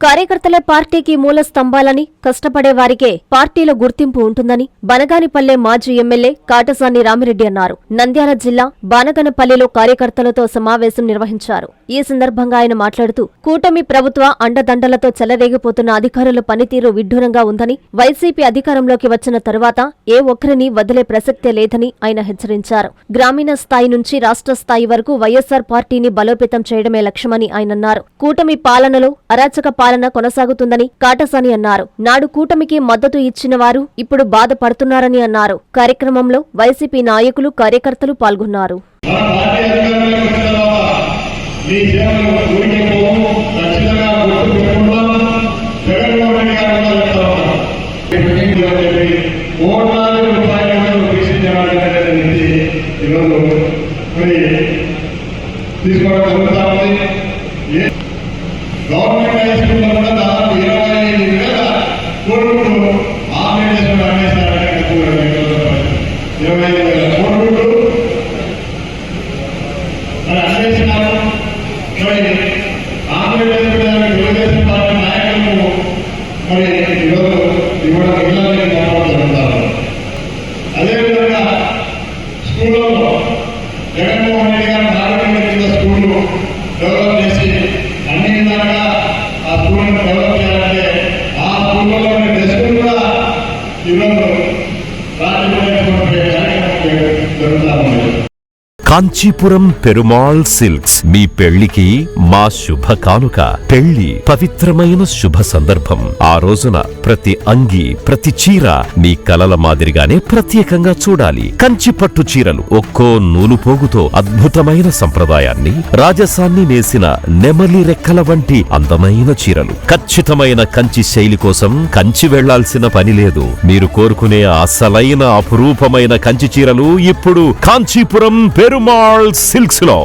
కార్యకర్తలే పార్టీకి మూల స్తంభాలని, కష్టపడే వారికే పార్టీలో గుర్తింపు ఉంటుందని బనగానిపల్లె మాజీ ఎమ్మెల్యే కాటసాని రామిరెడ్డి అన్నారు. నంద్యాల జిల్లా బానగనపల్లిలో కార్యకర్తలతో సమావేశం నిర్వహించారు. ఈ సందర్భంగా ఆయన మాట్లాడుతూ కూటమి ప్రభుత్వ అండదండలతో చెలరేగిపోతున్న అధికారుల పనితీరు విడ్డూరంగా ఉందని, వైసీపీ అధికారంలోకి వచ్చిన తరువాత ఏ ఒక్కరిని వదిలే ప్రసక్తే లేదని ఆయన హెచ్చరించారు. గ్రామీణ స్థాయి నుంచి రాష్ట్ర స్థాయి వరకు వైఎస్సార్ పార్టీని బలోపేతం చేయడమే లక్ష్యమని ఆయనన్నారు. కూటమి పాలనలో అరాచక పాలన కొనసాగుతుందని కాటసాని అన్నారు. నాడు కూటమికి మద్దతు ఇచ్చిన వారు ఇప్పుడు బాధపడుతున్నారని అన్నారు. కార్యక్రమంలో వైసీపీ నాయకులు, కార్యకర్తలు పాల్గొన్నారు. గవర్నమెంట్ హై స్కూల్లో కూడా దాదాపు 25,000 కోట్లు ఆపరేషన్ అనేసారంటే 25,000 కోట్లు మరి అన్వేషణలు ఆపరేషన్ తెలుగుదేశం పార్టీ నాయకులు మరి ఈరోజు ఇవ్వడం ఇళ్ళని జరుగుతారు. అదేవిధంగా స్కూళ్ళలో జగన్మోహన్ రెడ్డి గారు నాలుగు కింద స్కూళ్ళు డెవలప్ చేసి అన్ని విధాలుగా ఆ స్కూళ్ళను డెవలప్ చేయాలంటే ఆ స్కూళ్ళలోని డెస్కులు కూడా ఈరోజు కార్యక్రమం జరుగుతూ ఉంది. కాంచీపురం పెరుమాళ్ సిల్క్స్ మీ పెళ్లికి మా శుభ కానుక. పెళ్లి పవిత్రమైన శుభ సందర్భం. ఆ రోజున ప్రతి అంగి, ప్రతి చీర మీ కలల మాదిరిగానే ప్రత్యేకంగా చూడాలి. కంచి పట్టు చీరలు ఒక్కో నూలు పోగుతో అద్భుతమైన సంప్రదాయాన్ని, రాజసాన్ని నేసిన నెమలి రెక్కల వంటి అందమైన చీరలు. ఖచ్చితమైన కంచి శైలి కోసం కంచి వెళ్లాల్సిన పని లేదు. మీరు కోరుకునే అసలైన అపురూపమైన కంచి చీరలు ఇప్పుడు కాంచీపురం పెరుమాళ్ సిల్క్స్ లో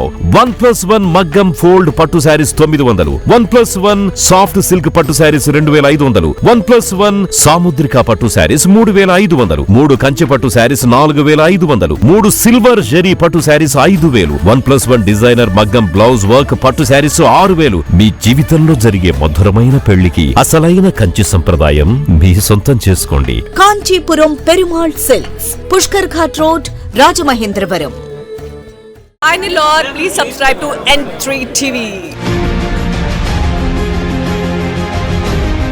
1+1 మగ్గం ఫోల్డ్ పట్టు శారీస్ 900, 1+1 సాఫ్ట్ సిల్క్ పట్టు శారీస్ 2500, 1+1 సాముద్రిక పట్టు శారీస్ 3500, 3 కంచి పట్టు శారీస్ 4500, 3 సిల్వర్ జరీ పట్టు శారీస్ 5000, 1+1 డిజైనర్ మగ్గం బ్లౌజ్ వర్క్ పట్టు శారీస్ 6000. మీ జీవితంలో జరిగే మధురమైన పెళ్లికి అసలైన కంచి సంప్రదాయం మీ సొంతం చేసుకోండి. Kanchipuram Perumal silks, Pushkar ghat road, Rajamahendravaram. Hi Nilor, please subscribe to N3 TV.